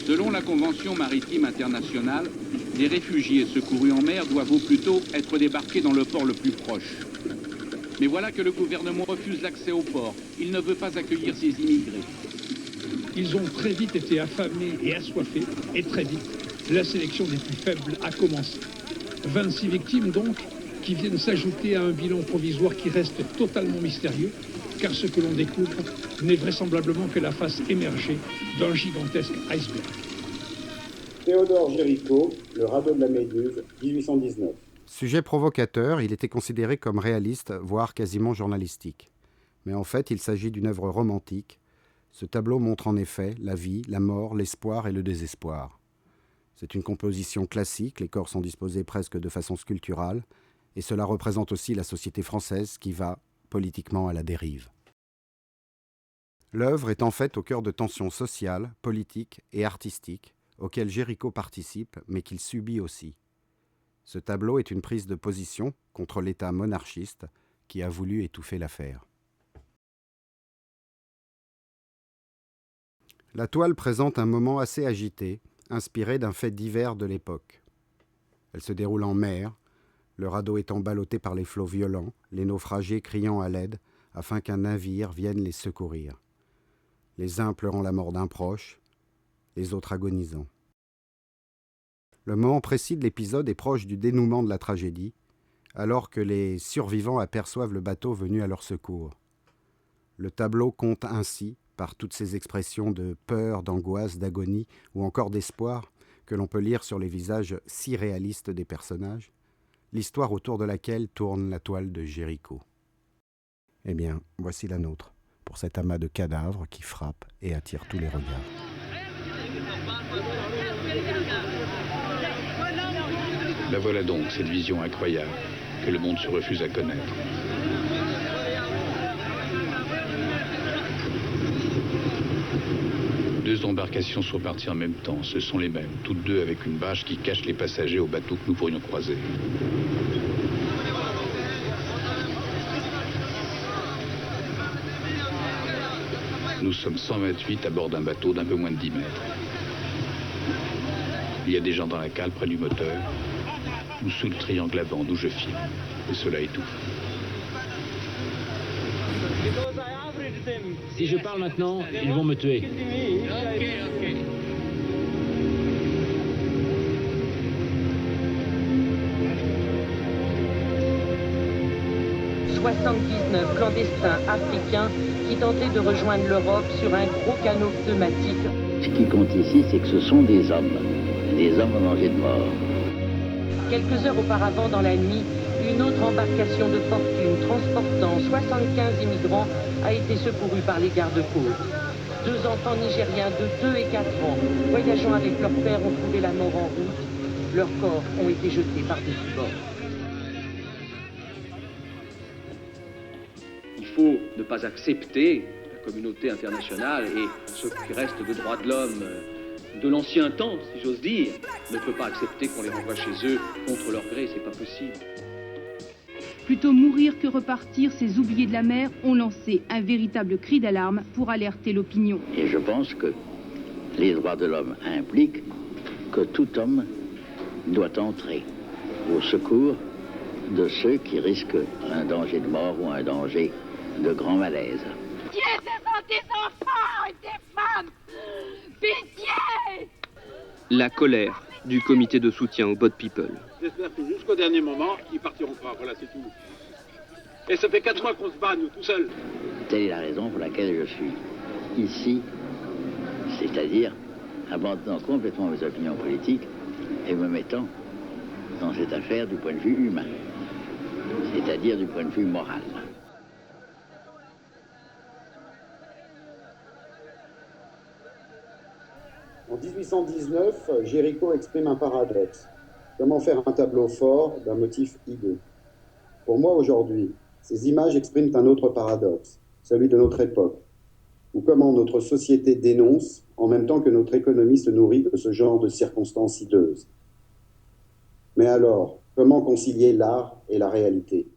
Selon la Convention maritime internationale, les réfugiés secourus en mer doivent au plus tôt être débarqués dans le port le plus proche. Mais voilà que le gouvernement refuse l'accès au port. Il ne veut pas accueillir ces immigrés. Ils ont très vite été affamés et assoiffés, et très vite, la sélection des plus faibles a commencé. 26 victimes donc, qui viennent s'ajouter à un bilan provisoire qui reste totalement mystérieux, car ce que l'on découvre n'est vraisemblablement que la face émergée d'un gigantesque iceberg. Théodore Géricault, Le radeau de la Méduse, 1819. Sujet provocateur, il était considéré comme réaliste, voire quasiment journalistique. Mais en fait, il s'agit d'une œuvre romantique. Ce tableau montre en effet la vie, la mort, l'espoir et le désespoir. C'est une composition classique, les corps sont disposés presque de façon sculpturale, et cela représente aussi la société française qui va, politiquement, à la dérive. L'œuvre est en fait au cœur de tensions sociales, politiques et artistiques, auxquelles Géricault participe, mais qu'il subit aussi. Ce tableau est une prise de position contre l'État monarchiste qui a voulu étouffer l'affaire. La toile présente un moment assez agité, inspiré d'un fait divers de l'époque. Elle se déroule en mer, le radeau étant ballotté par les flots violents, les naufragés criant à l'aide afin qu'un navire vienne les secourir. Les uns pleurant la mort d'un proche, les autres agonisant. Le moment précis de l'épisode est proche du dénouement de la tragédie, alors que les survivants aperçoivent le bateau venu à leur secours. Le tableau compte ainsi, par toutes ces expressions de peur, d'angoisse, d'agonie ou encore d'espoir que l'on peut lire sur les visages si réalistes des personnages, l'histoire autour de laquelle tourne la toile de Géricault. Eh bien, voici la nôtre, pour cet amas de cadavres qui frappe et attire tous les regards. La voilà donc, cette vision incroyable que le monde se refuse à connaître. Deux embarcations sont parties en même temps, ce sont les mêmes, toutes deux avec une bâche qui cache les passagers au bateau que nous pourrions croiser. Nous sommes 128 à bord d'un bateau d'un peu moins de 10 mètres. Il y a des gens dans la cale près du moteur, ou sous le triangle avant d'où je filme, et cela étouffe. Si je parle maintenant, ils vont me tuer. Ok. 79 clandestins africains qui tentaient de rejoindre l'Europe sur un gros canot pneumatique. Ce qui compte ici, c'est que ce sont des hommes en danger de mort. Quelques heures auparavant, dans la nuit, une autre embarcation de fortune transportant 75 immigrants a été secourue par les gardes-côtes. Deux enfants nigériens de 2 et 4 ans, voyageant avec leur père, ont trouvé la mort en route. Leurs corps ont été jetés par-dessus bord. Il faut ne pas accepter la communauté internationale et ce qui reste de droits de l'homme de l'ancien temps, si j'ose dire, ne peut pas accepter qu'on les renvoie chez eux contre leur gré, c'est pas possible. Plutôt mourir que repartir, ces oubliés de la mer ont lancé un véritable cri d'alarme pour alerter l'opinion. Et je pense que les droits de l'homme impliquent que tout homme doit entrer au secours de ceux qui risquent un danger de mort ou un danger de grand malaise. Pitié, ce sont des enfants et des femmes! Pitié! La colère du comité de soutien aux Boat People. J'espère que jusqu'au dernier moment, ils partiront pas. Voilà, c'est tout. Et ça fait 4 mois qu'on se bat, nous, tout seuls. Telle est la raison pour laquelle je suis ici, c'est-à-dire abandonnant complètement mes opinions politiques et me mettant dans cette affaire du point de vue humain, c'est-à-dire du point de vue moral. En 1819, Géricault exprime un paradoxe. Comment faire un tableau fort d'un motif hideux? Pour moi, aujourd'hui, ces images expriment un autre paradoxe, celui de notre époque, ou comment notre société dénonce, en même temps que notre économie se nourrit de ce genre de circonstances hideuses. Mais alors, comment concilier l'art et la réalité?